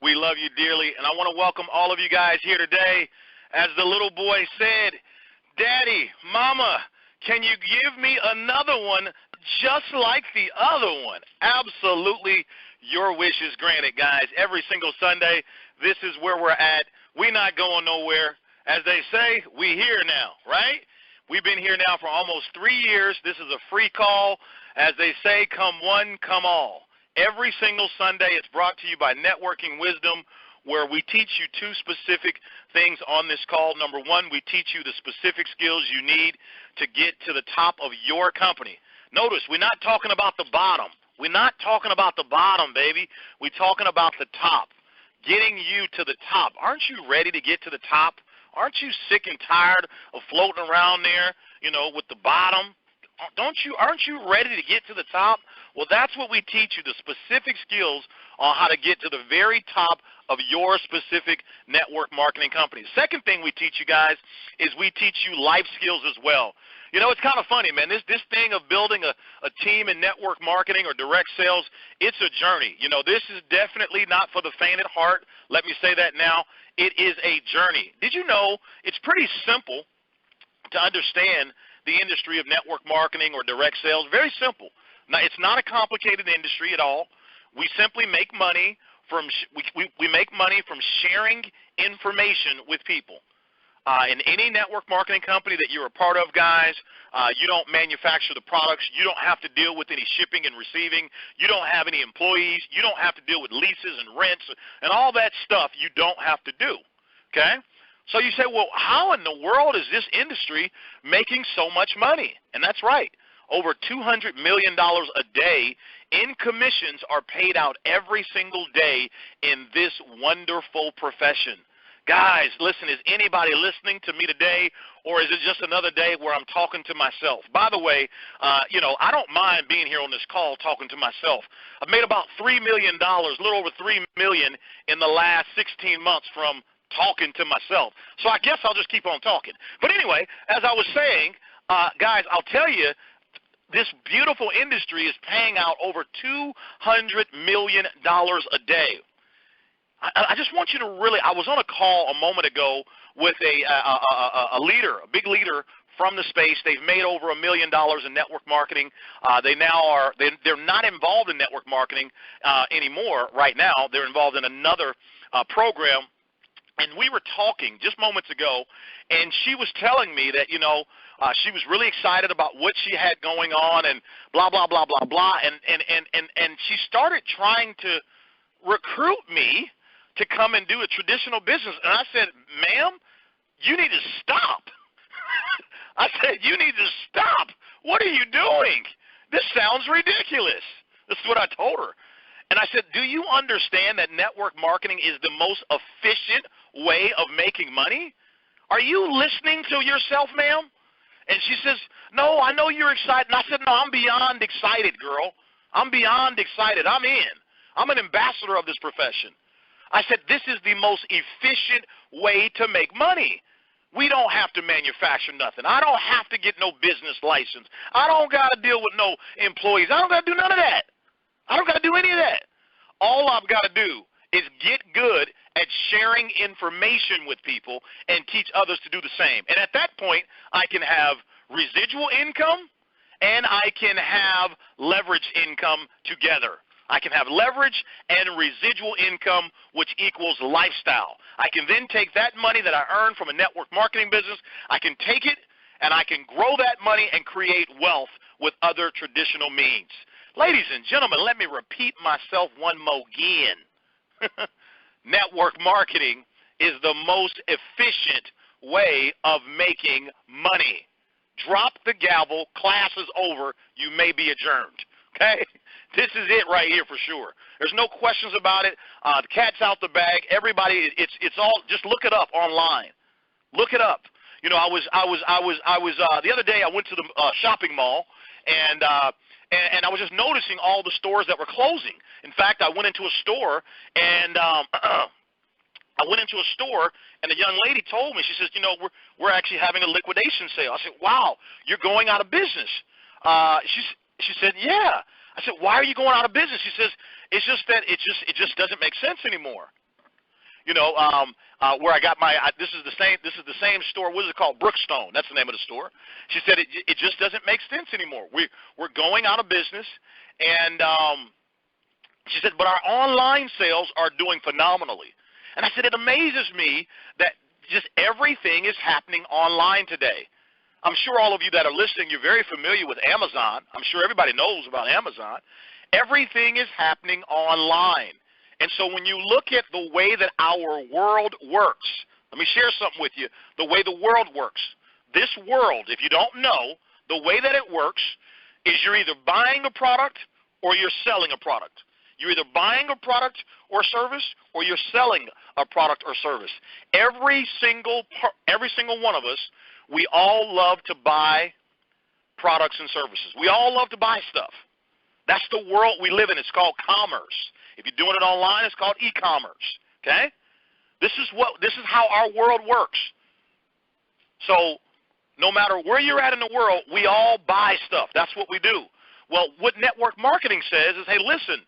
We love you dearly, and I want to welcome all of you guys here today. As the little boy said, Daddy, Mama, can you give me another one just like the other one? Absolutely, your wish is granted, guys. Every single Sunday, this is where we're at. We're not going nowhere. As they say, we here now, right? We've been here now for almost 3 years. This is a free call. As they say, come one, come all. Every single Sunday, it's brought to you by Networking Wisdom, where we teach you two specific things on this call. Number one, we teach you the specific skills you need to get to the top of your company. Notice, we're not talking about the bottom. We're not talking about the bottom, baby. We're talking about the top, getting you to the top. Aren't you ready to get to the top? Aren't you sick and tired of floating around there, with the bottom? Aren't you ready to get to the top? Well, that's what we teach you, the specific skills on how to get to the very top of your specific network marketing company. Second thing we teach you guys is we teach you life skills as well. It's kind of funny, man. This thing of building a team in network marketing or direct sales, it's a journey. This is definitely not for the faint at heart. Let me say that now. It is a journey. Did you know it's pretty simple to understand the industry of network marketing or direct sales? Very simple. Now, it's not a complicated industry at all. We simply make money from we make money from sharing information with people. In any network marketing company that you're a part of, guys, you don't manufacture the products. You don't have to deal with any shipping and receiving. You don't have any employees. You don't have to deal with leases and rents and all that stuff you don't have to do, okay? So you say, well, how in the world is this industry making so much money? And that's right. Over $200 million a day in commissions are paid out every single day in this wonderful profession. Guys, listen, is anybody listening to me today, or is it just another day where I'm talking to myself? By the way, I don't mind being here on this call talking to myself. I've made about $3 million, a little over $3 million in the last 16 months from talking to myself. So I guess I'll just keep on talking. But anyway, as I was saying, guys, I'll tell you, this beautiful industry is paying out over $200 million a day. I just want you to really, I was on a call a moment ago with a leader, a big leader from the space. They've made over $1 million in network marketing. They're not involved in network marketing anymore right now. They're involved in another program. And we were talking just moments ago, and she was telling me that, she was really excited about what she had going on and blah, blah, blah, blah, blah. And she started trying to recruit me to come and do a traditional business. And I said, ma'am, you need to stop. I said, you need to stop. What are you doing? This sounds ridiculous. This is what I told her. And I said, do you understand that network marketing is the most efficient way of making money? Are you listening to yourself, ma'am? And she says, no, I know you're excited. And I said, no, I'm beyond excited, girl. I'm beyond excited. I'm in. I'm an ambassador of this profession. I said, this is the most efficient way to make money. We don't have to manufacture nothing. I don't have to get no business license. I don't got to deal with no employees. I don't got to do none of that. I don't got to do any of that. All I've got to do is get good at sharing information with people and teach others to do the same. And at that point, I can have residual income and I can have leverage income together. I can have leverage and residual income, which equals lifestyle. I can then take that money that I earn from a network marketing business, I can take it and I can grow that money and create wealth with other traditional means. Ladies and gentlemen, let me repeat myself one more again. Network marketing is the most efficient way of making money. Drop the gavel, class is over, you may be adjourned. Okay? This is it right here for sure. There's no questions about it. The cat's out the bag. Everybody, it's all. Just look it up online. Look it up. I was the other day. I went to the shopping mall, and I was just noticing all the stores that were closing. In fact, I went into a store, and and the young lady told me. She says, we're actually having a liquidation sale. I said, wow, you're going out of business. She said, yeah. I said, why are you going out of business? She says, it's just that it just doesn't make sense anymore. where I got this is the same store. What is it called? Brookstone. That's the name of the store. She said it just doesn't make sense anymore. We're going out of business, and she said, but our online sales are doing phenomenally. And I said, it amazes me that just everything is happening online today. I'm sure all of you that are listening, you're very familiar with Amazon. I'm sure everybody knows about Amazon. Everything is happening online. And so when you look at the way that our world works, let me share something with you, the way the world works. This world, if you don't know, the way that it works is you're either buying a product or you're selling a product. You're either buying a product or service or you're selling a product or service. Every single one of us, we all love to buy products and services. We all love to buy stuff. That's the world we live in. It's called commerce. If you're doing it online, it's called e-commerce. Okay? This is how our world works. So no matter where you're at in the world, we all buy stuff. That's what we do. Well, what network marketing says is, hey, listen,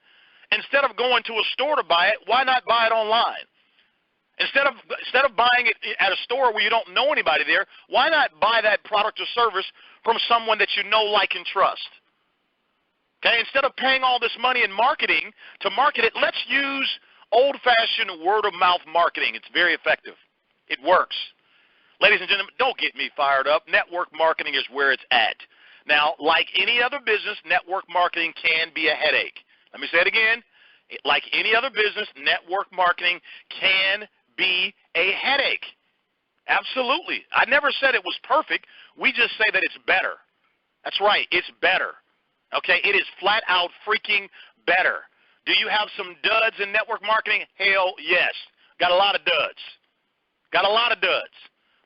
instead of going to a store to buy it, why not buy it online? Instead of buying it at a store where you don't know anybody there, why not buy that product or service from someone that you know, like, and trust? Okay, instead of paying all this money in marketing to market it, let's use old-fashioned word-of-mouth marketing. It's very effective. It works. Ladies and gentlemen, don't get me fired up. Network marketing is where it's at. Now, like any other business, network marketing can be a headache. Let me say it again. Like any other business, network marketing can be a headache. Absolutely. I never said it was perfect. We just say that it's better. That's right. It's better. Okay? It is flat out freaking better. Do you have some duds in network marketing? Hell yes. Got a lot of duds. Got a lot of duds.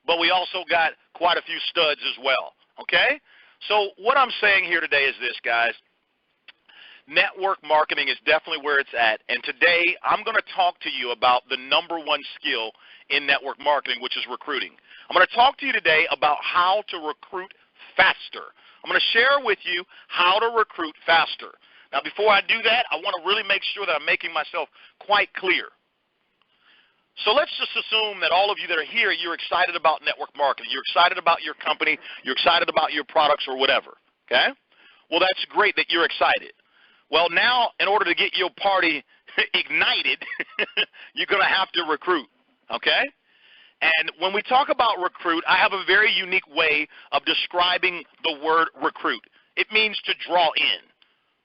But we also got quite a few studs as well. Okay? So what I'm saying here today is this, guys. Network marketing is definitely where it's at. And today I'm going to talk to you about the number one skill in network marketing, which is recruiting. I'm going to talk to you today about how to recruit faster. I'm going to share with you how to recruit faster. Now, before I do that, I want to really make sure that I'm making myself quite clear. So let's just assume that all of you that are here, you're excited about network marketing. You're excited about your company. You're excited about your products or whatever, okay? Well, that's great that you're excited. Well, now, in order to get your party ignited, you're going to have to recruit, okay? And when we talk about recruit, I have a very unique way of describing the word recruit. It means to draw in,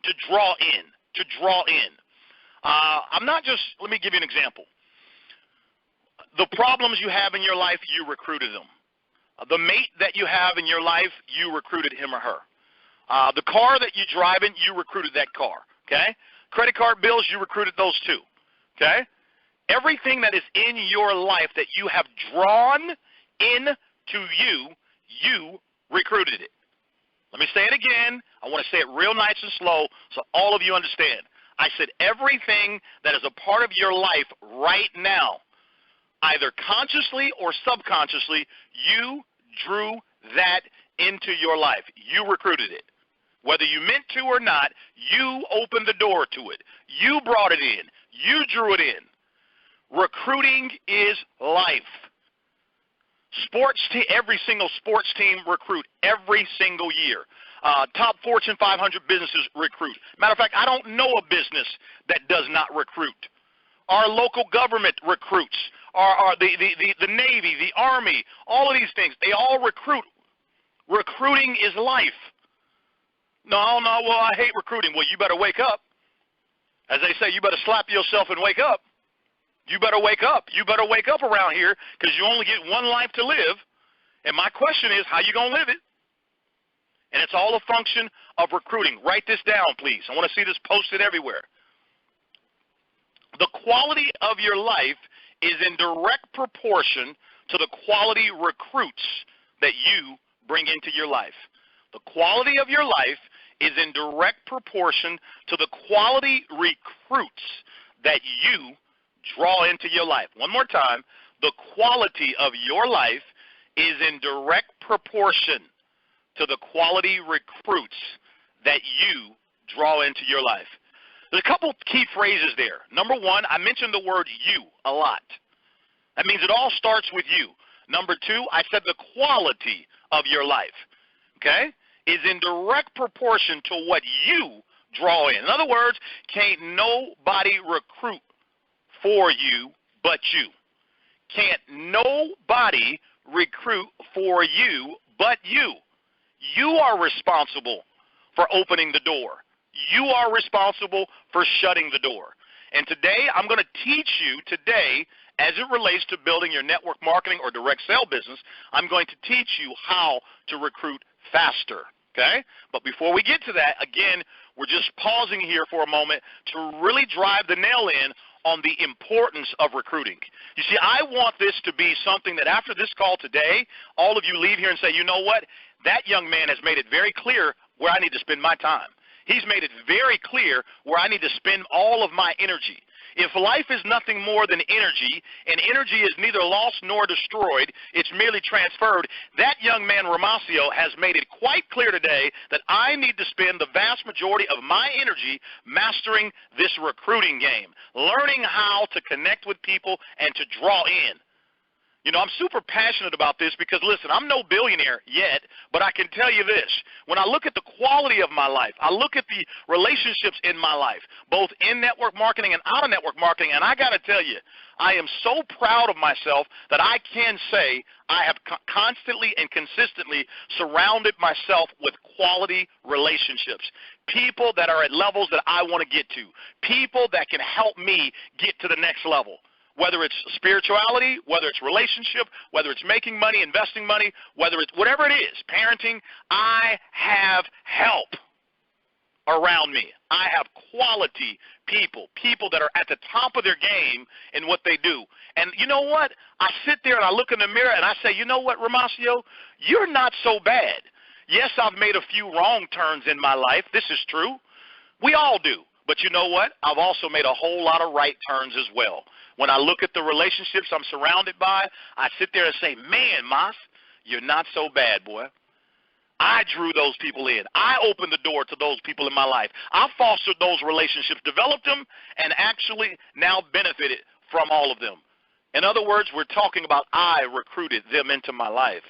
to draw in, to draw in. I'm not just, let me give you an example. The problems you have in your life, you recruited them. The mate that you have in your life, you recruited him or her. The car that you drive in, you recruited that car, okay? Credit card bills, you recruited those too, okay? Everything that is in your life that you have drawn into you, you recruited it. Let me say it again. I want to say it real nice and slow so all of you understand. I said everything that is a part of your life right now, either consciously or subconsciously, you drew that into your life. You recruited it. Whether you meant to or not, you opened the door to it. You brought it in. You drew it in. Recruiting is life. Every single sports team recruit every single year. Top Fortune 500 businesses recruit. Matter of fact, I don't know a business that does not recruit. Our local government recruits. The Navy, the Army, all of these things, they all recruit. Recruiting is life. No, well, I hate recruiting. Well, you better wake up. As they say, you better slap yourself and wake up. You better wake up. You better wake up around here because you only get one life to live. And my question is, how you going to live it? And it's all a function of recruiting. Write this down, please. I want to see this posted everywhere. The quality of your life is in direct proportion to the quality recruits that you bring into your life. The quality of your life is in direct proportion to the quality recruits that you draw into your life. One more time. The quality of your life is in direct proportion to the quality recruits that you draw into your life. There's a couple key phrases there. Number one, I mentioned the word you a lot. That means it all starts with you. Number two, I said the quality of your life, okay, is in direct proportion to what you draw in. In other words, can't nobody recruit for you but you. Can't nobody recruit for you but you. You are responsible for opening the door. You are responsible for shutting the door. And today, I'm going to teach you today, as it relates to building your network marketing or direct sale business, I'm going to teach you how to recruit faster, okay? But before we get to that, again, we're just pausing here for a moment to really drive the nail in on the importance of recruiting. You see, I want this to be something that after this call today, all of you leave here and say, you know what, that young man has made it very clear where I need to spend my time. He's made it very clear where I need to spend all of my energy. If life is nothing more than energy, and energy is neither lost nor destroyed, it's merely transferred, that young man, Romacio, has made it quite clear today that I need to spend the vast majority of my energy mastering this recruiting game, learning how to connect with people and to draw in. You know, I'm super passionate about this because, listen, I'm no billionaire yet, but I can tell you this. When I look at the quality of my life, I look at the relationships in my life, both in network marketing and out of network marketing, and I got to tell you, I am so proud of myself that I can say I have constantly and consistently surrounded myself with quality relationships, people that are at levels that I want to get to, people that can help me get to the next level. Whether it's spirituality, whether it's relationship, whether it's making money, investing money, whether it's whatever it is, parenting, I have help around me. I have quality people, people that are at the top of their game in what they do. And you know what? I sit there and I look in the mirror and I say, you know what, Romacio, you're not so bad. Yes, I've made a few wrong turns in my life. This is true. We all do. But you know what? I've also made a whole lot of right turns as well. When I look at the relationships I'm surrounded by, I sit there and say, man, Mas, you're not so bad, boy. I drew those people in. I opened the door to those people in my life. I fostered those relationships, developed them, and actually now benefited from all of them. In other words, we're talking about I recruited them into my life.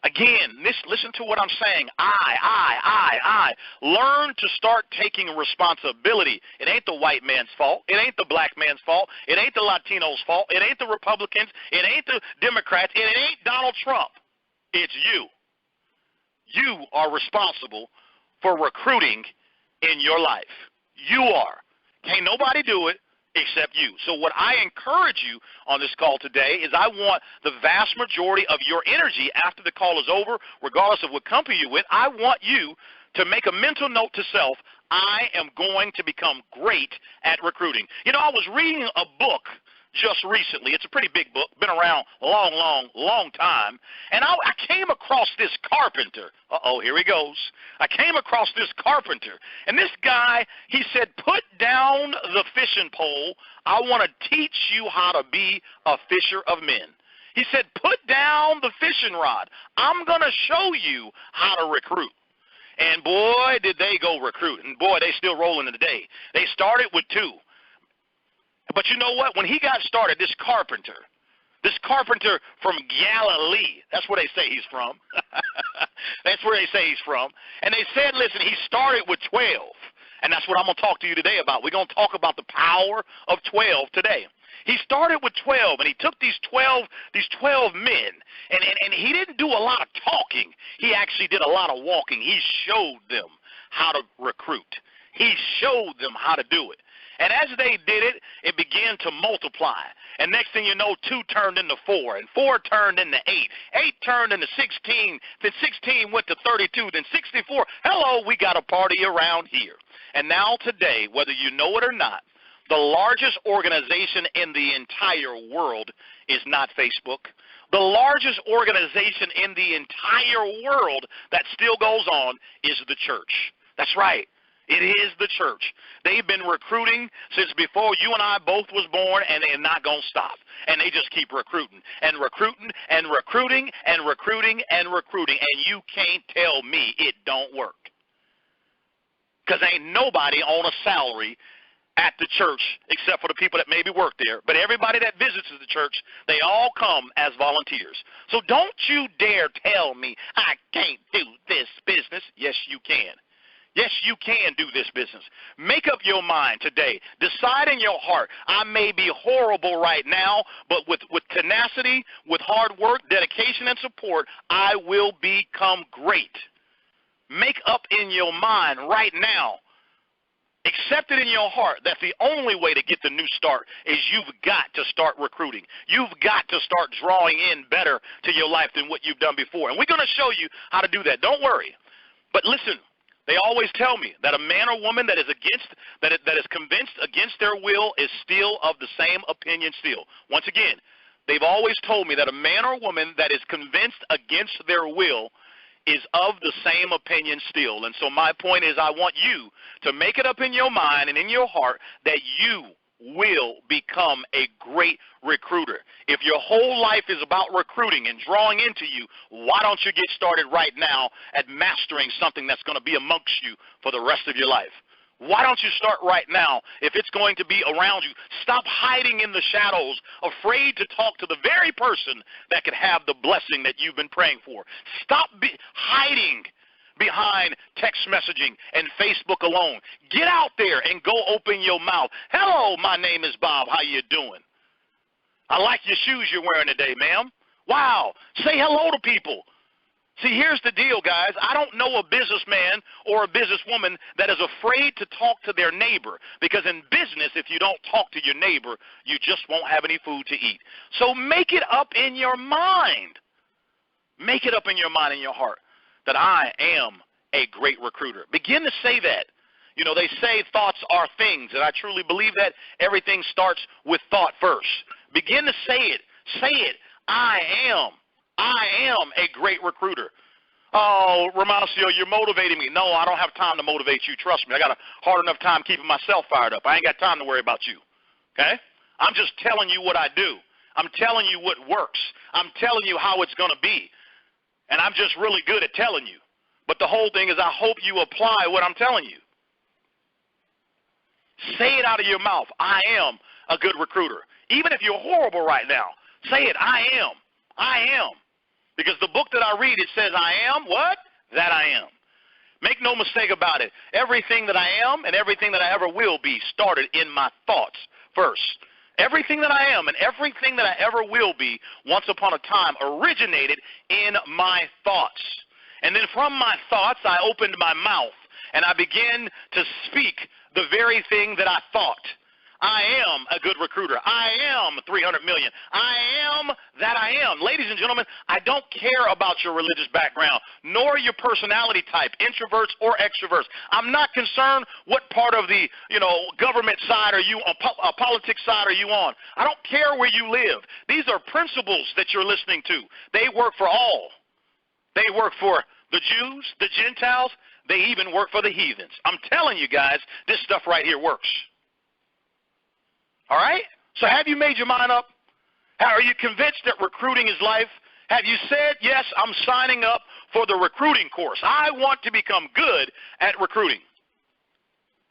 Again, listen to what I'm saying. I. Learn to start taking responsibility. It ain't the white man's fault. It ain't the black man's fault. It ain't the Latinos' fault. It ain't the Republicans. It ain't the Democrats. It ain't Donald Trump. It's you. You are responsible for recruiting in your life. You are. Can't nobody do it except you. So what I encourage you on this call today is I want the vast majority of your energy after the call is over, regardless of what company you're with, I want you to make a mental note to self, I am going to become great at recruiting. You know, I was reading a book just recently. It's a pretty big book, been around a long time, and I came across this carpenter. Uh-oh, here he goes. I came across this carpenter, and this guy, he said, put down the fishing pole. I want to teach you how to be a fisher of men. He said, put down the fishing rod. I'm going to show you how to recruit. And boy, did they go recruit. And boy, they still rolling today. They started with 2. But you know what? When he got started, this carpenter from Galilee, that's where they say he's from. That's where they say he's from. And they said, listen, he started with 12. And that's what I'm going to talk to you today about. We're going to talk about the power of 12 today. He started with 12, and he took these 12 men, and he didn't do a lot of talking. He actually did a lot of walking. He showed them how to recruit. He showed them how to do it. And as they did it, it began to multiply. And next thing you know, 2 turned into 4, and 4 turned into 8. 8 turned into 16, then 16 went to 32, then 64. Hello, we got a party around here. And now today, whether you know it or not, the largest organization in the entire world is not Facebook. The largest organization in the entire world that still goes on is the church. That's right. It is the church. They've been recruiting since before you and I both was born, and they're not going to stop. And they just keep recruiting and recruiting and recruiting and recruiting and recruiting. And you can't tell me it don't work. Because ain't nobody on a salary at the church, except for the people that maybe work there. But everybody that visits the church, they all come as volunteers. So don't you dare tell me I can't do this business. Yes, you can. Yes, you can do this business. Make up your mind today. Decide in your heart, I may be horrible right now, but with tenacity, with hard work, dedication, and support, I will become great. Make up in your mind right now. Accept it in your heart that the only way to get the new start is you've got to start recruiting. You've got to start drawing in better to your life than what you've done before. And we're going to show you how to do that. Don't worry. But listen, they always tell me that a man or woman that is convinced against their will is still of the same opinion still. Once again, they've always told me that a man or woman that is convinced against their will is of the same opinion still. And so my point is, I want you to make it up in your mind and in your heart that you will become a great recruiter. If your whole life is about recruiting and drawing into you, why don't you get started right now at mastering something that's going to be amongst you for the rest of your life? Why don't you start right now if it's going to be around you? Stop hiding in the shadows, afraid to talk to the very person that could have the blessing that you've been praying for. Stop hiding behind text messaging and Facebook alone. Get out there and go open your mouth. Hello, my name is Bob. How you doing? I like your shoes you're wearing today, ma'am. Wow. Say hello to people. See, here's the deal, guys. I don't know a businessman or a businesswoman that is afraid to talk to their neighbor, because in business, if you don't talk to your neighbor, you just won't have any food to eat. So make it up in your mind. Make it up in your mind and your heart that I am a great recruiter. Begin to say that. You know, they say thoughts are things, and I truly believe that everything starts with thought first. Begin to say it. Say it. I am a great recruiter. Oh, Romacio, you're motivating me. No, I don't have time to motivate you. Trust me. I got a hard enough time keeping myself fired up. I ain't got time to worry about you. Okay? I'm just telling you what I do. I'm telling you what works. I'm telling you how it's going to be. And I'm just really good at telling you. But the whole thing is I hope you apply what I'm telling you. Say it out of your mouth. I am a good recruiter. Even if you're horrible right now, say it. I am. I am. Because the book that I read, it says I am what? That I am. Make no mistake about it. Everything that I am and everything that I ever will be started in my thoughts first. Everything that I am and everything that I ever will be once upon a time originated in my thoughts. And then from my thoughts, I opened my mouth and I began to speak the very thing that I thought. I am a good recruiter. I am 300 million. I am that I am. Ladies and gentlemen, I don't care about your religious background, nor your personality type, introverts or extroverts. I'm not concerned what part of the, government side are you on, politics side are you on. I don't care where you live. These are principles that you're listening to. They work for all. They work for the Jews, the Gentiles. They even work for the heathens. I'm telling you guys, this stuff right here works. All right? So have you made your mind up? Are you convinced that recruiting is life? Have you said, yes, I'm signing up for the recruiting course. I want to become good at recruiting.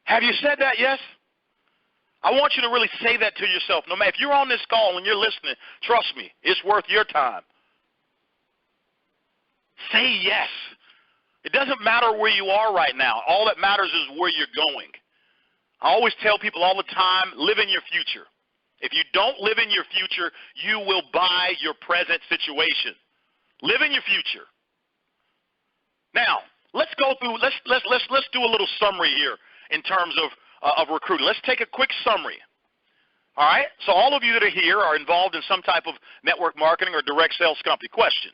Have you said that, yes? I want you to really say that to yourself. No matter if you're on this call and you're listening, trust me, it's worth your time. Say yes. It doesn't matter where you are right now. All that matters is where you're going. I always tell people all the time, live in your future. If you don't live in your future, you will buy your present situation. Live in your future. Now, let's go through. Let's do a little summary here in terms of recruiting. Let's take a quick summary. All right. So all of you that are here are involved in some type of network marketing or direct sales company. Question: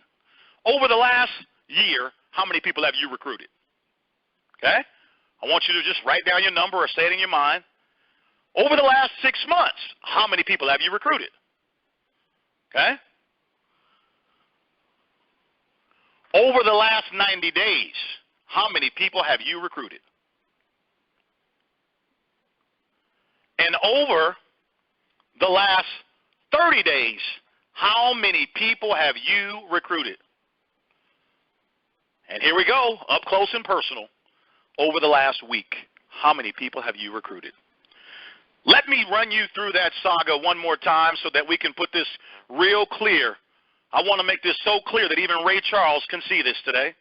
over the last year, how many people have you recruited? Okay. I want you to just write down your number or say it in your mind. Over the last 6 months, how many people have you recruited? Okay? Over the last 90 days, how many people have you recruited? And over the last 30 days, how many people have you recruited? And here we go, up close and personal. Over the last week, how many people have you recruited? Let me run you through that saga one more time so that we can put this real clear. I want to make this so clear that even Ray Charles can see this today.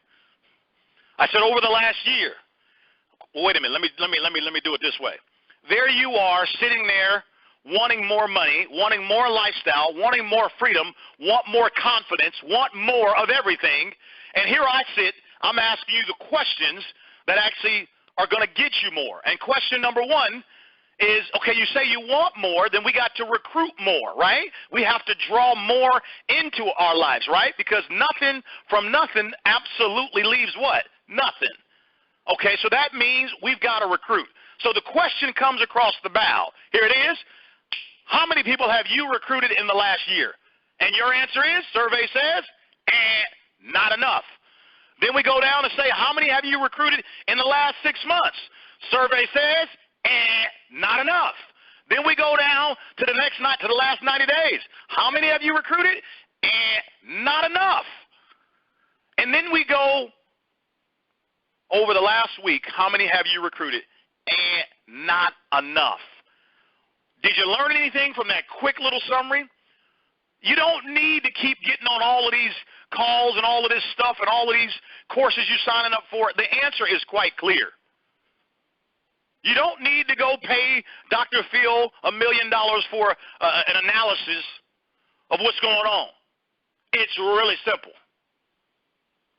I said over the last year. Well, wait a minute. Let me do it this way. There you are sitting there wanting more money, wanting more lifestyle, wanting more freedom, want more confidence, want more of everything. And here I sit, I'm asking you the questions that actually are going to get you more. And question number one is, okay, you say you want more, then we got to recruit more, right? We have to draw more into our lives, right? Because nothing from nothing absolutely leaves what? Nothing. Okay, so that means we've got to recruit. So the question comes across the bow. Here it is. How many people have you recruited in the last year? And your answer is, survey says, not enough. Then we go down and say, how many have you recruited in the last 6 months? Survey says, not enough. Then we go down to the last 90 days. How many have you recruited? Not enough. And then we go over the last week, how many have you recruited? Not enough. Did you learn anything from that quick little summary? You don't need to keep getting on all of these calls and all of this stuff and all of these courses you're signing up for. The answer is quite clear. You don't need to go pay Dr. Phil $1 million for an analysis of what's going on. It's really simple.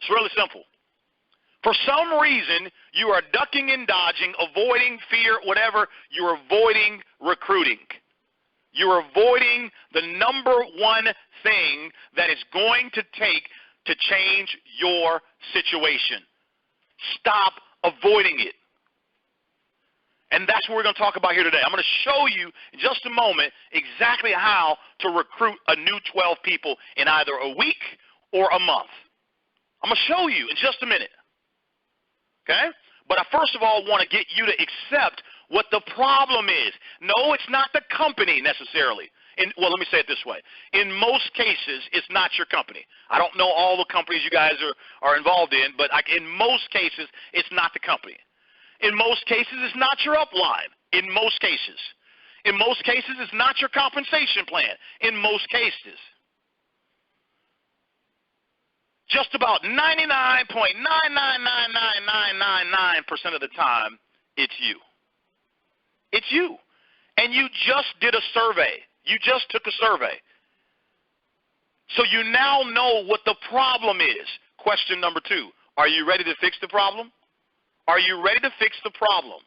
It's really simple. For some reason, you are ducking and dodging, avoiding fear, whatever. You're avoiding recruiting. You're avoiding the number one thing that is going to take to change your situation. Stop avoiding it. And that's what we're going to talk about here today. I'm going to show you in just a moment exactly how to recruit a new 12 people in either a week or a month. I'm going to show you in just a minute. Okay? But I first of all want to get you to accept what the problem is. No, it's not the company necessarily. Well, let me say it this way. In most cases, it's not your company. I don't know all the companies you guys are involved in, but in most cases, it's not the company. In most cases, it's not your upline. In most cases. In most cases, it's not your compensation plan. In most cases. Just about 99.9999999% of the time, it's you. It's you. And you just did a survey. You just took a survey. So you now know what the problem is. Question number 2. Are you ready to fix the problem? Are you ready to fix the problem?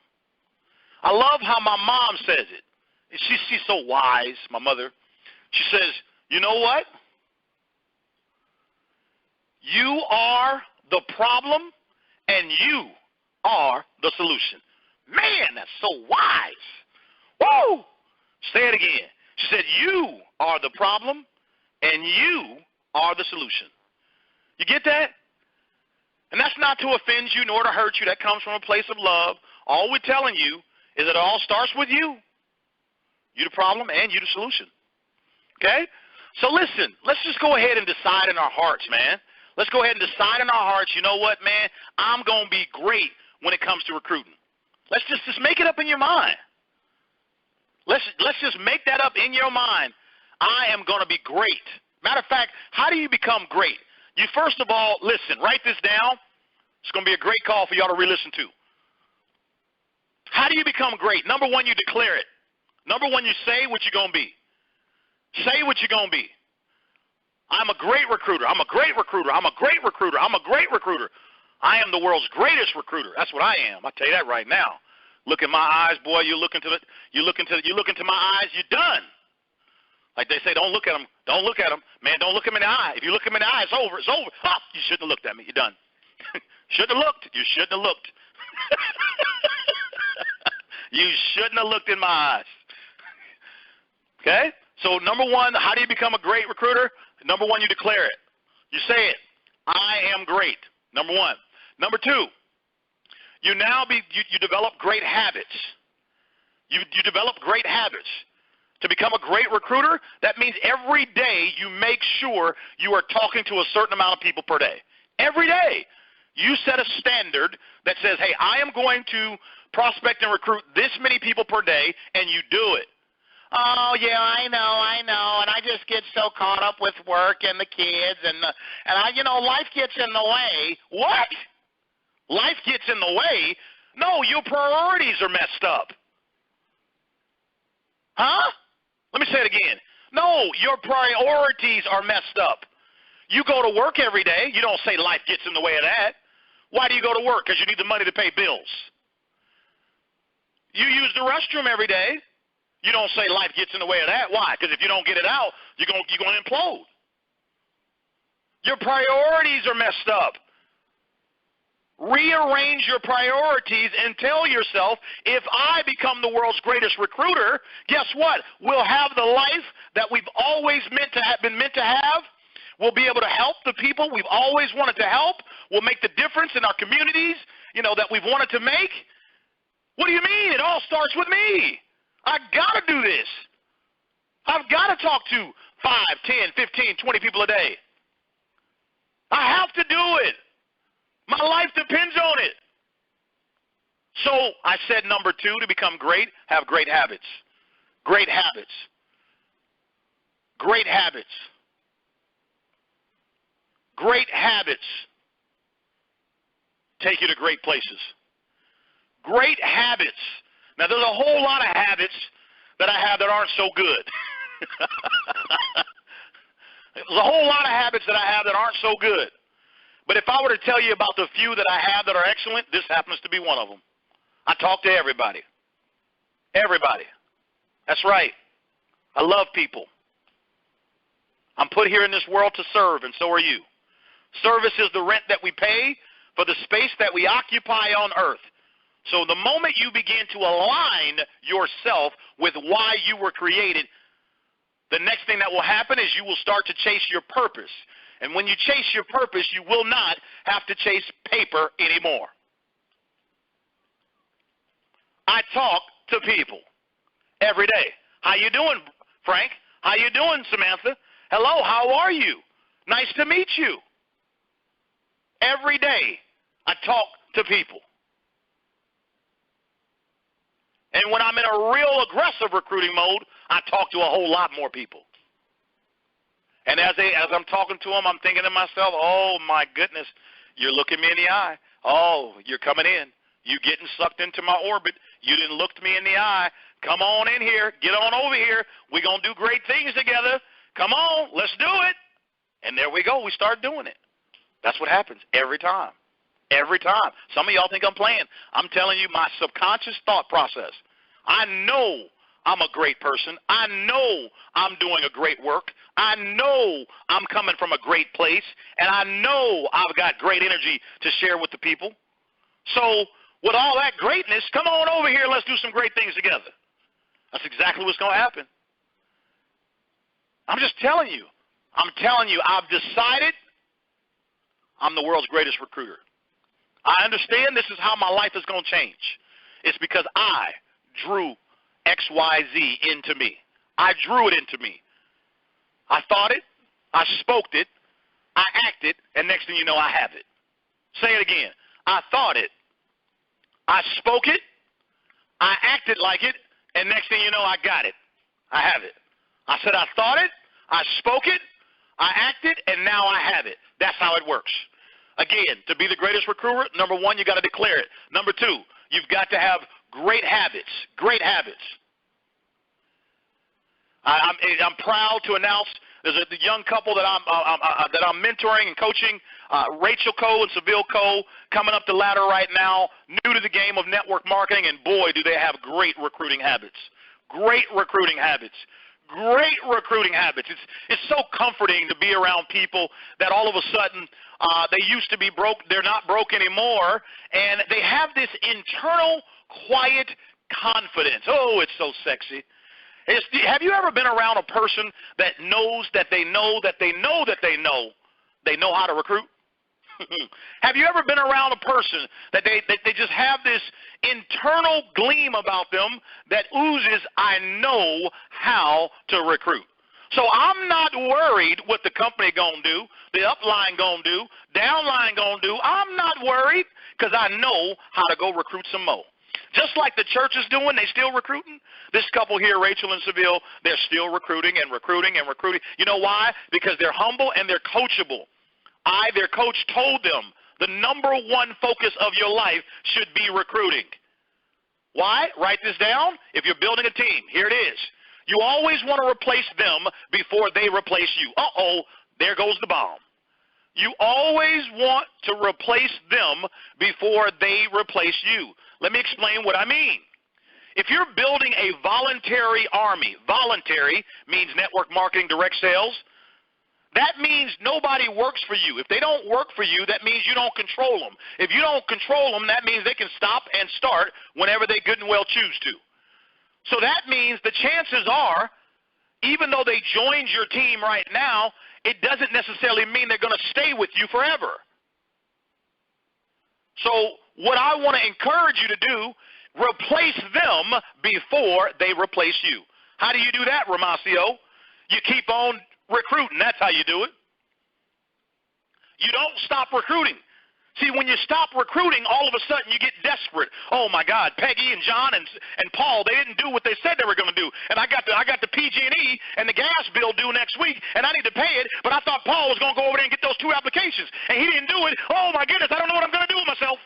I love how my mom says it. She's so wise, my mother. She says, you know what? You are the problem, and you are the solution. Man, that's so wise. Woo! Say it again. She said, you are the problem, and you are the solution. You get that? And that's not to offend you nor to hurt you. That comes from a place of love. All we're telling you is that it all starts with you. You the problem, and you the solution. Okay? So listen, let's just go ahead and decide in our hearts, man. Let's go ahead and decide in our hearts, you know what, man, I'm going to be great when it comes to recruiting. Let's just make it up in your mind. Let's just make that up in your mind. I am going to be great. Matter of fact, how do you become great? You first of all, listen, write this down. It's going to be a great call for y'all to re-listen to. How do you become great? Number one, you declare it. Number one, you say what you're going to be. Say what you're going to be. I'm a great recruiter. I'm a great recruiter. I'm a great recruiter. I'm a great recruiter. I am the world's greatest recruiter. That's what I am. I'll tell you that right now. Look in my eyes, boy. You look into my eyes, you're done. Like they say, don't look at them. Don't look at them. Man, don't look him in the eye. If you look him in the eye, it's over. It's over. Oh, you shouldn't have looked at me. You're done. Shouldn't have looked. You shouldn't have looked. You shouldn't have looked in my eyes. Okay? So number one, how do you become a great recruiter? Number one, you declare it. You say it. I am great. Number one. Number two, you develop great habits. You develop great habits. To become a great recruiter, that means every day you make sure you are talking to a certain amount of people per day. Every day. You set a standard that says, hey, I am going to prospect and recruit this many people per day, and you do it. Oh, yeah, I know, and I just get so caught up with work and the kids, and life gets in the way. What? Life gets in the way? No, your priorities are messed up. Huh? Let me say it again. No, your priorities are messed up. You go to work every day. You don't say life gets in the way of that. Why do you go to work? Because you need the money to pay bills. You use the restroom every day. You don't say life gets in the way of that. Why? Because if you don't get it out, you're going to implode. Your priorities are messed up. Rearrange your priorities and tell yourself, if I become the world's greatest recruiter, guess what? We'll have the life that we've always been meant to have. We'll be able to help the people we've always wanted to help. We'll make the difference in our communities, that we've wanted to make. What do you mean? It all starts with me. I got to do this. I've got to talk to 5, 10, 15, 20 people a day. I have to do it. My life depends on it. So I said number 2, to become great, have great habits. Great habits. Great habits. Great habits take you to great places. Great habits. Now, there's a whole lot of habits that I have that aren't so good. There's a whole lot of habits that I have that aren't so good. But if I were to tell you about the few that I have that are excellent, this happens to be one of them. I talk to everybody. Everybody. That's right. I love people. I'm put here in this world to serve, and so are you. Service is the rent that we pay for the space that we occupy on earth. So the moment you begin to align yourself with why you were created, the next thing that will happen is you will start to chase your purpose. And when you chase your purpose, you will not have to chase paper anymore. I talk to people every day. How you doing, Frank? How you doing, Samantha? Hello, how are you? Nice to meet you. Every day, I talk to people. And when I'm in a real aggressive recruiting mode, I talk to a whole lot more people. And as I'm talking to them, I'm thinking to myself, oh, my goodness, you're looking me in the eye. Oh, you're coming in. You getting sucked into my orbit. You didn't look me in the eye. Come on in here. Get on over here. We're going to do great things together. Come on, let's do it. And there we go. We start doing it. That's what happens every time. Every time. Some of y'all think I'm playing. I'm telling you my subconscious thought process. I know I'm a great person. I know I'm doing a great work. I know I'm coming from a great place. And I know I've got great energy to share with the people. So with all that greatness, come on over here. Let's do some great things together. That's exactly what's going to happen. I'm just telling you. I'm telling you, I've decided I'm the world's greatest recruiter. I understand this is how my life is going to change. It's because I drew XYZ into me. I drew it into me. I thought it, I spoke it, I acted, and next thing you know, I have it. Say it again. I thought it, I spoke it, I acted like it, and next thing you know, I got it. I have it. I said I thought it, I spoke it, I acted, and now I have it. That's how it works. Again, to be the greatest recruiter, number one, you got to declare it. Number two, you've got to have great habits. Great habits. I'm proud to announce there's a young couple that I'm mentoring and coaching, Rachel Coe and Seville Coe, coming up the ladder right now, new to the game of network marketing, and boy, do they have great recruiting habits. Great recruiting habits. Great recruiting habits. It's so comforting to be around people that all of a sudden they used to be broke. They're not broke anymore, and they have this internal quiet confidence. Oh, it's so sexy. Have you ever been around a person that knows that they know that they know that they know how to recruit? Have you ever been around a person that they just have this internal gleam about them that oozes, I know how to recruit? So I'm not worried what the company going to do, the upline going to do, downline going to do. I'm not worried because I know how to go recruit some more. Just like the church is doing, they still recruiting. This couple here, Rachel and Seville, they're still recruiting and recruiting and recruiting. You know why? Because they're humble and they're coachable. Their coach, told them the number one focus of your life should be recruiting. Why? Write this down. If you're building a team, here it is. You always want to replace them before they replace you. Uh-oh, there goes the bomb. You always want to replace them before they replace you. Let me explain what I mean. If you're building a voluntary army, voluntary means network marketing, direct sales, that means nobody works for you. If they don't work for you, that means you don't control them. If you don't control them, that means they can stop and start whenever they good and well choose to. So that means the chances are, even though they joined your team right now, it doesn't necessarily mean they're going to stay with you forever. So what I want to encourage you to do, replace them before they replace you. How do you do that, Romacio? You keep on recruiting. That's how you do it. You don't stop recruiting. See, when you stop recruiting, all of a sudden you get desperate. Oh my God, Peggy and John and Paul, they didn't do what they said they were going to do. And I got the PG&E and the gas bill due next week, and I need to pay it. But I thought Paul was going to go over there and get those 2 applications, and he didn't do it. Oh my goodness, I don't know what I'm going to do with myself.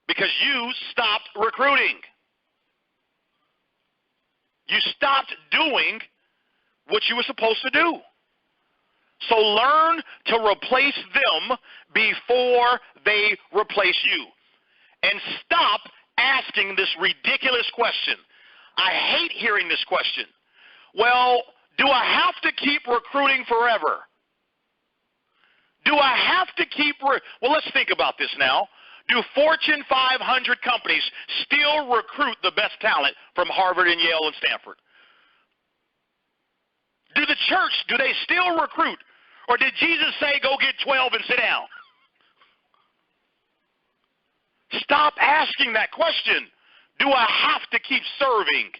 Because you stopped recruiting. You stopped doing what you were supposed to do. So learn to replace them before they replace you. And stop asking this ridiculous question. I hate hearing this question. Well, do I have to keep recruiting forever? Do I have to keep well, let's think about this now. Do Fortune 500 companies still recruit the best talent from Harvard and Yale and Stanford? Do the church, do they still recruit? Or did Jesus say, go get 12 and sit down? Stop asking that question. Do I have to keep serving?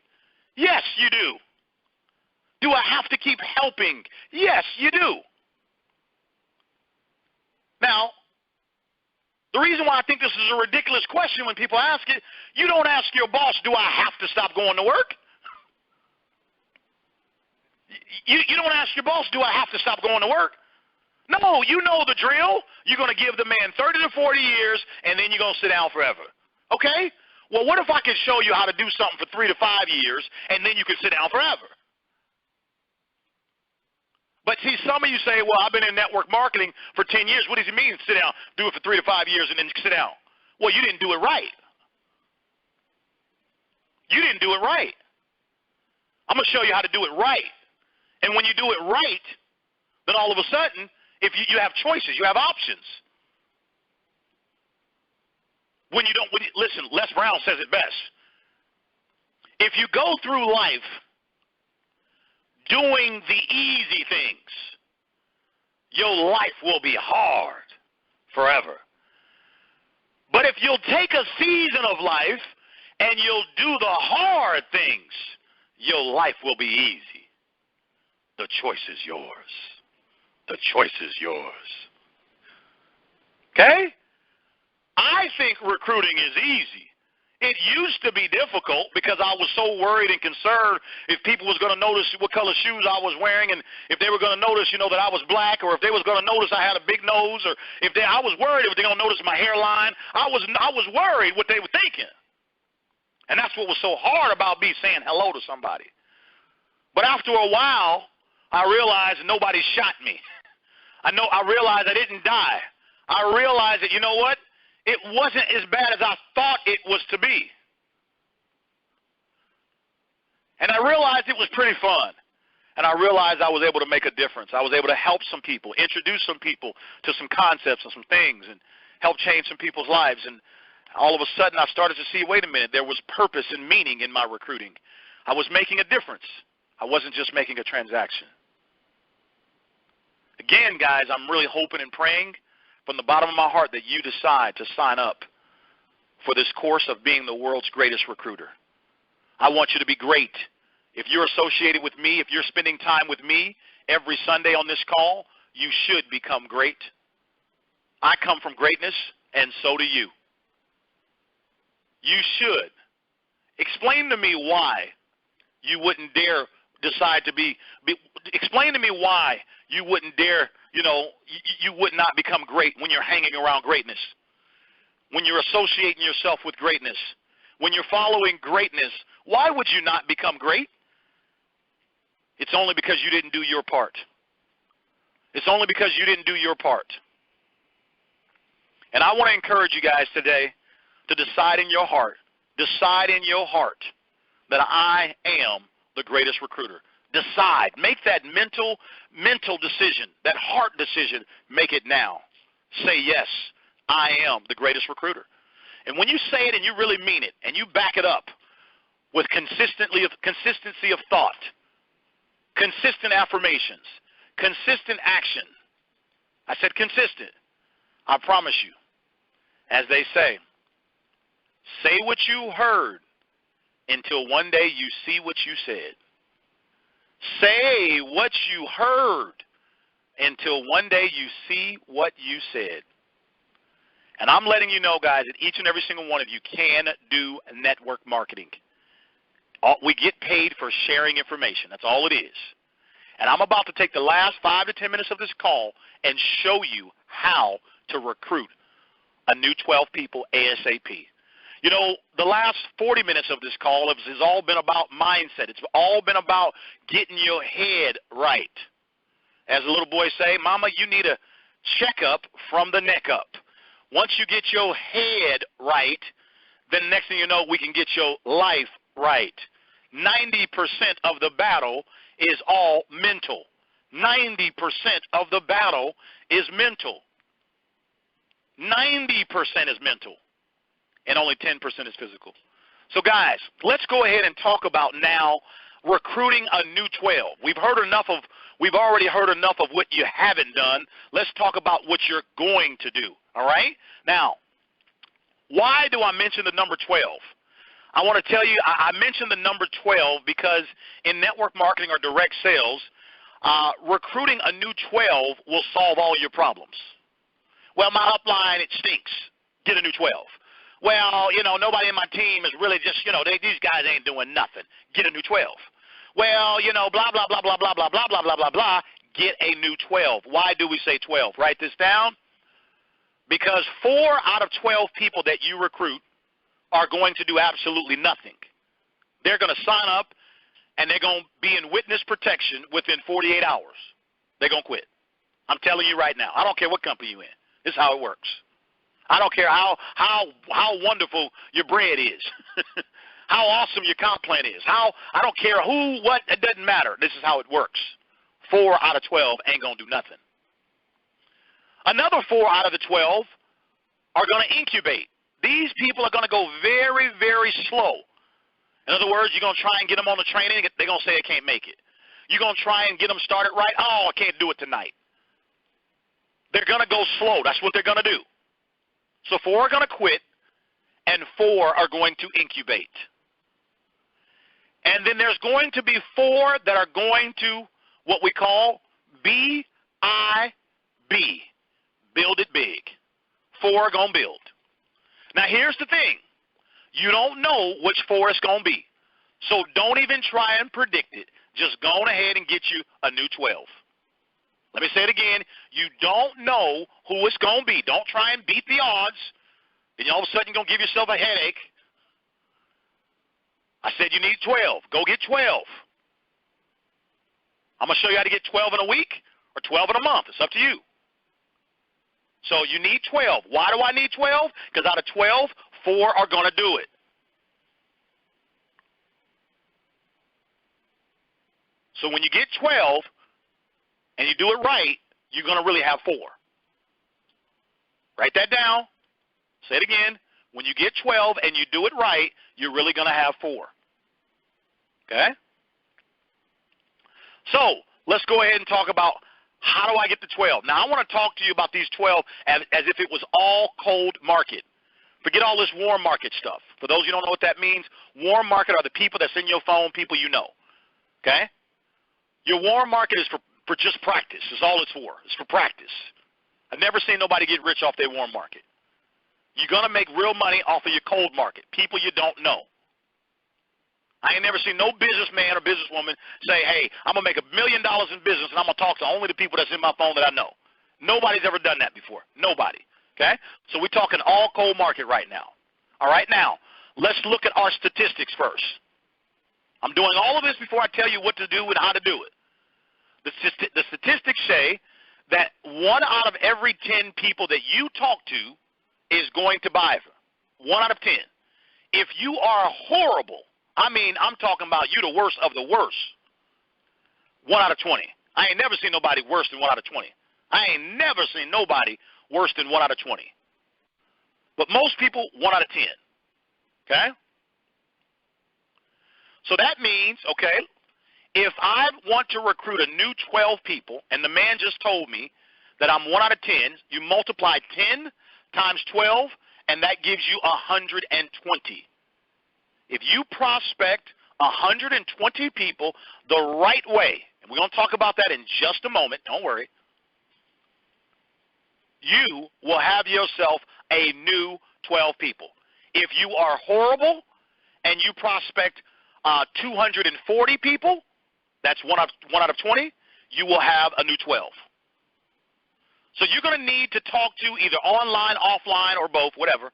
Yes, you do. Do I have to keep helping? Yes, you do. Now, the reason why I think this is a ridiculous question when people ask it, you don't ask your boss, do I have to stop going to work? You don't ask your boss, do I have to stop going to work? No, you know the drill. You're going to give the man 30 to 40 years, and then you're going to sit down forever. Okay? Well, what if I could show you how to do something for 3 to 5 years, and then you could sit down forever? But see, some of you say, well, I've been in network marketing for 10 years. What does it mean, sit down, do it for 3 to 5 years, and then sit down? Well, you didn't do it right. You didn't do it right. I'm going to show you how to do it right. And when you do it right, then all of a sudden, if you have choices, you have options. Listen, Les Brown says it best. If you go through life doing the easy things, your life will be hard forever. But if you'll take a season of life and you'll do the hard things, your life will be easy. The choice is yours. The choice is yours. Okay? I think recruiting is easy. It used to be difficult because I was so worried and concerned if people was going to notice what color shoes I was wearing, and if they were going to notice, that I was black, or if they was going to notice I had a big nose, or I was worried if they going to notice my hairline. I was worried what they were thinking. And that's what was so hard about me saying hello to somebody. But after a while, I realized nobody shot me. I realized I didn't die. I realized that, you know what? It wasn't as bad as I thought it was to be. And I realized it was pretty fun. And I realized I was able to make a difference. I was able to help some people, introduce some people to some concepts and some things, and help change some people's lives. And all of a sudden I started to see, wait a minute, there was purpose and meaning in my recruiting. I was making a difference. I wasn't just making a transaction. Again, guys, I'm really hoping and praying from the bottom of my heart that you decide to sign up for this course of being the world's greatest recruiter. I want you to be great. If you're associated with me, if you're spending time with me every Sunday on this call, you should become great. I come from greatness, and so do you. You should. Explain to me why you wouldn't dare decide to explain to me why you wouldn't dare, you would not become great when you're hanging around greatness, when you're associating yourself with greatness, when you're following greatness. Why would you not become great? It's only because you didn't do your part. It's only because you didn't do your part. And I want to encourage you guys today to decide in your heart that I am the greatest recruiter. Decide. Make that mental decision, that heart decision. Make it now. Say, yes, I am the greatest recruiter. And when you say it and you really mean it and you back it up with consistency of thought, consistent affirmations, consistent action. I said consistent. I promise you, as they say what you heard until one day you see what you said. Say what you heard until one day you see what you said. And I'm letting you know, guys, that each and every single one of you can do network marketing. We get paid for sharing information. That's all it is. And I'm about to take the last 5 to 10 minutes of this call and show you how to recruit a new 12 people ASAP. The last 40 minutes of this call has all been about mindset. It's all been about getting your head right. As the little boys say, Mama, you need a checkup from the neck up. Once you get your head right, then next thing you know, we can get your life right. 90% of the battle is all mental. 90% of the battle is mental. 90% is mental, and only 10% is physical. So, guys, let's go ahead and talk about now recruiting a new 12. We've already heard enough of what you haven't done. Let's talk about what you're going to do, all right? Now, why do I mention the number 12? I want to tell you, I mentioned the number 12 because in network marketing or direct sales, recruiting a new 12 will solve all your problems. Well, my upline, it stinks. Get a new 12. Well, nobody in my team is really just, these guys ain't doing nothing. Get a new 12. Well, blah, blah, blah, blah, blah, blah, blah, blah, blah, blah, blah. Get a new 12. Why do we say 12? Write this down. Because 4 out of 12 people that you recruit are going to do absolutely nothing. They're going to sign up, and they're going to be in witness protection within 48 hours. They're going to quit. I'm telling you right now. I don't care what company you're in. This is how it works. I don't care how wonderful your bread is, how awesome your comp plan is. I don't care who, what, it doesn't matter. This is how it works. 4 out of 12 ain't going to do nothing. Another 4 out of the 12 are going to incubate. These people are going to go very, very slow. In other words, you're going to try and get them on the training. They're going to say they can't make it. You're going to try and get them started right. Oh, I can't do it tonight. They're going to go slow. That's what they're going to do. So 4 are going to quit, and 4 are going to incubate. And then there's going to be 4 that are going to what we call BIB. Build it big. 4 are going to build. Now, here's the thing. You don't know which 4 it's going to be. So don't even try and predict it. Just go on ahead and get you a new 12. Let me say it again. You don't know who it's going to be. Don't try and beat the odds. Then all of a sudden you're going to give yourself a headache. I said you need 12. Go get 12. I'm going to show you how to get 12 in a week or 12 in a month. It's up to you. So you need 12. Why do I need 12? Because out of 12, 4 are going to do it. So when you get 12 and you do it right, you're going to really have 4. Write that down. Say it again. When you get 12 and you do it right, you're really going to have 4. Okay? So let's go ahead and talk about how do I get the 12. Now, I want to talk to you about these 12 as if it was all cold market. Forget all this warm market stuff. For those who don't know what that means, warm market are the people that's in your phone, people you know. Okay? Your warm market is for just practice. That's all it's for. It's for practice. I've never seen nobody get rich off their warm market. You're going to make real money off of your cold market, people you don't know. I ain't never seen no businessman or businesswoman say, hey, I'm going to make $1 million in business and I'm going to talk to only the people that's in my phone that I know. Nobody's ever done that before. Nobody. Okay? So we're talking all cold market right now. All right, now, let's look at our statistics first. I'm doing all of this before I tell you what to do and how to do it. The statistics say that 1 out of every 10 people that you talk to is going to buy it. 1 out of 10. If you are horrible, I mean, I'm talking about you the worst of the worst, 1 out of 20. I ain't never seen nobody worse than 1 out of 20. I ain't never seen nobody worse than 1 out of 20. But most people, 1 out of 10. Okay? So that means, okay, if I want to recruit a new 12 people, and the man just told me that I'm 1 out of 10, you multiply 10 times 12, and that gives you 120. If you prospect 120 people the right way, and we're going to talk about that in just a moment, don't worry, you will have yourself a new 12 people. If you are horrible and you prospect 240 people, that's 1 out of 20, you will have a new 12. So you're going to need to talk to either online, offline, or both, whatever.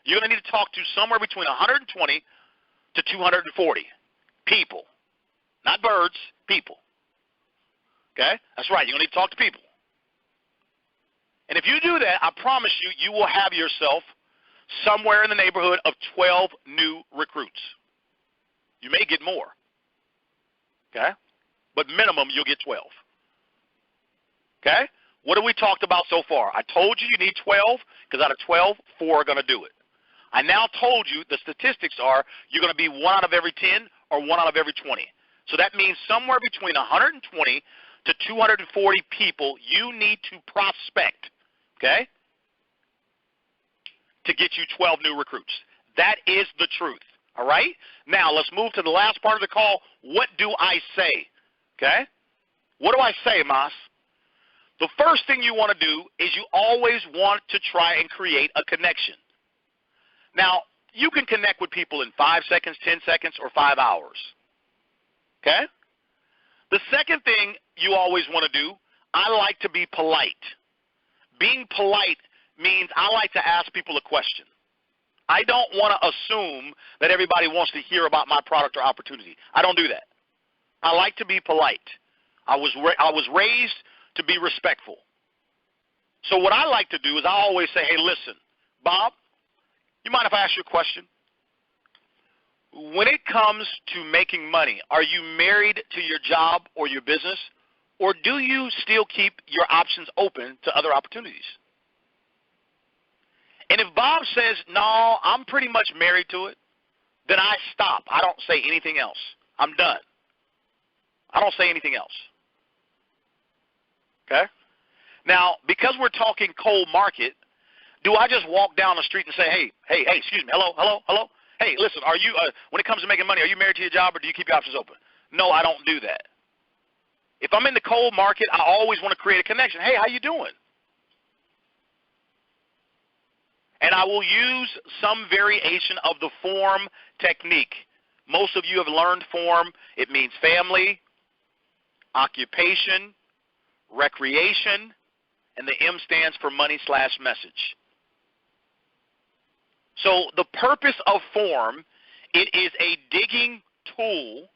You're going to need to talk to somewhere between 120 to 240 people. Not birds, people. Okay? That's right. You're going to need to talk to people. And if you do that, I promise you, you will have yourself somewhere in the neighborhood of 12 new recruits. You may get more. Okay? But minimum, you'll get 12. Okay? What have we talked about so far? I told you you need 12, because out of 12, 4 are going to do it. I now told you the statistics are you're going to be 1 out of every 10 or 1 out of every 20. So that means somewhere between 120 to 240 people you need to prospect, okay, to get you 12 new recruits. That is the truth, all right? Now, let's move to the last part of the call. What do I say, okay? What do I say, Mas? The first thing you want to do is you always want to try and create a connection. Now, you can connect with people in 5 seconds, 10 seconds, or 5 hours, okay? The second thing you always want to do, I like to be polite. Being polite means I like to ask people a question. I don't want to assume that everybody wants to hear about my product or opportunity. I don't do that. I like to be polite. I was raised to be respectful. So what I like to do is I always say, hey, listen, Bob, you mind if I ask you a question? When it comes to making money, are you married to your job or your business, or do you still keep your options open to other opportunities? And if Bob says, no, I'm pretty much married to it, then I stop. I don't say anything else. I'm done. I don't say anything else. Okay? Now, because we're talking cold market, do I just walk down the street and say, hey, excuse me, hello? Hey, listen, are you, when it comes to making money, are you married to your job or do you keep your options open? No, I don't do that. If I'm in the cold market, I always want to create a connection. Hey, how you doing? And I will use some variation of the form technique. Most of you have learned form. It means family, occupation, recreation, and the M stands for money/message. So the purpose of form, it is a digging tool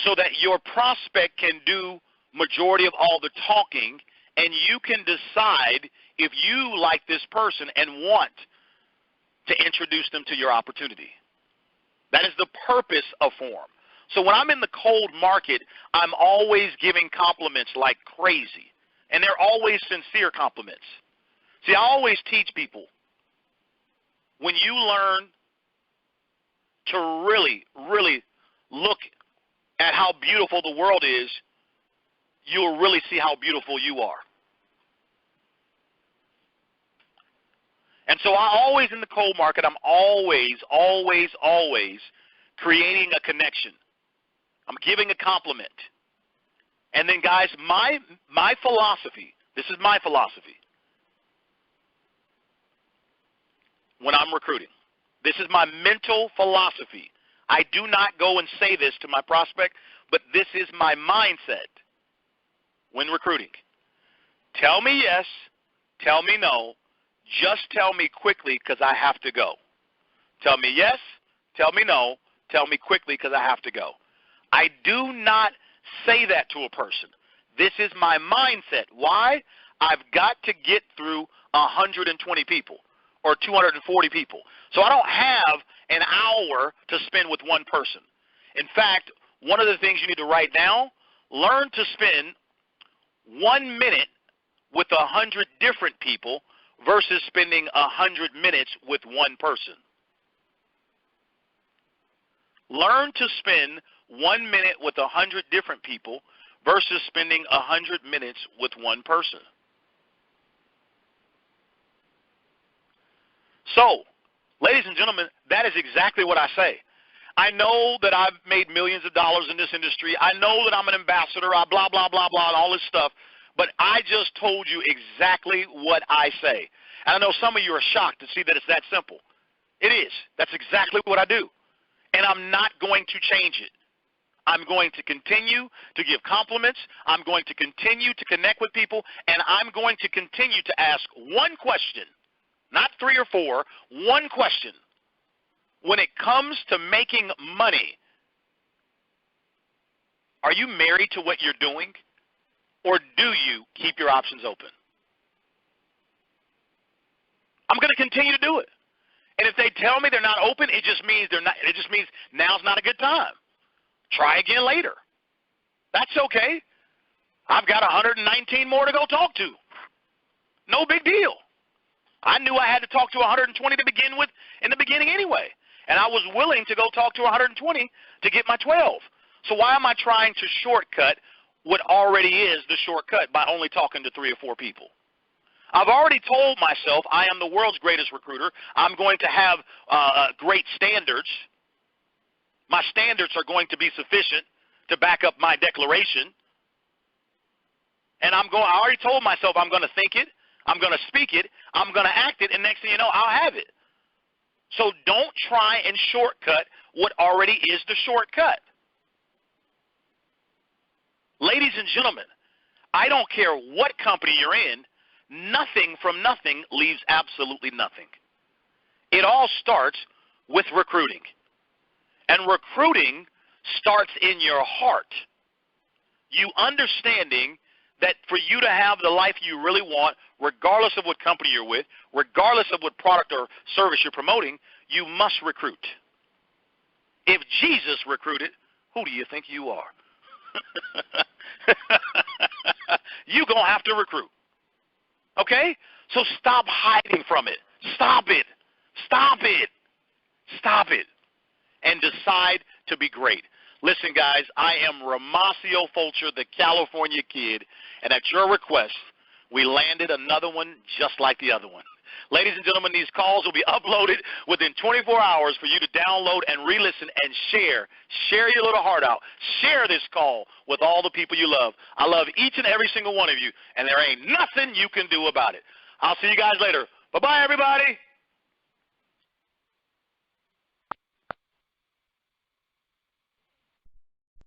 so that your prospect can do majority of all the talking, and you can decide if you like this person and want to introduce them to your opportunity. That is the purpose of form. So when I'm in the cold market, I'm always giving compliments like crazy, and they're always sincere compliments. See, I always teach people, when you learn to really, really look at how beautiful the world is, you'll really see how beautiful you are. And so I always, in the cold market, I'm always creating a connection. I'm giving a compliment. And then, guys, my philosophy, this is my philosophy. when I'm recruiting. This is my mental philosophy. I do not go and say this to my prospect, but this is my mindset when recruiting. Tell me yes, tell me no, just tell me quickly because I have to go. Tell me yes, tell me no, tell me quickly because I have to go. I do not say that to a person. This is my mindset. Why? I've got to get through 120 people or 240 people. So I don't have an hour to spend with one person. In fact, one of the things you need to write down, learn to spend 1 minute with 100 different people versus spending 100 minutes with one person. Learn to spend 1 minute with 100 different people versus spending 100 minutes with one person. So, ladies and gentlemen, that is exactly what I say. I know that I've made millions of dollars in this industry. I know that I'm an ambassador, blah, blah, blah, blah, and all this stuff. But I just told you exactly what I say. And I know some of you are shocked to see that it's that simple. It is. That's exactly what I do. And I'm not going to change it. I'm going to continue to give compliments. I'm going to continue to connect with people. And I'm going to continue to ask one question, not 3 or 4, one question. When it comes to making money, are you married to what you're doing? Or do you keep your options open? I'm going to continue to do it. And if they tell me they're not open, it just means they're not. It just means now's not a good time. Try again later. That's okay. I've got 119 more to go talk to. No big deal. I knew I had to talk to 120 to begin with in the beginning anyway. And I was willing to go talk to 120 to get my 12. So why am I trying to shortcut what already is the shortcut by only talking to 3 or 4 people? I've already told myself I am the world's greatest recruiter. I'm going to have great standards. My standards are going to be sufficient to back up my declaration. And I already told myself I'm going to think it, I'm going to speak it, I'm going to act it, and next thing you know, I'll have it. So don't try and shortcut what already is the shortcut. Ladies and gentlemen, I don't care what company you're in, nothing from nothing leaves absolutely nothing. It all starts with recruiting. And recruiting starts in your heart. You understanding that for you to have the life you really want, regardless of what company you're with, regardless of what product or service you're promoting, you must recruit. If Jesus recruited, who do you think you are? You're going to have to recruit. Okay? So stop hiding from it. Stop it. Stop it. Stop it. And decide to be great. Listen, guys, I am Romacio Fulcher, the California Kid, and at your request, we landed another one just like the other one. Ladies and gentlemen, these calls will be uploaded within 24 hours for you to download and re-listen and share. Share your little heart out. Share this call with all the people you love. I love each and every single one of you, and there ain't nothing you can do about it. I'll see you guys later. Bye-bye, everybody.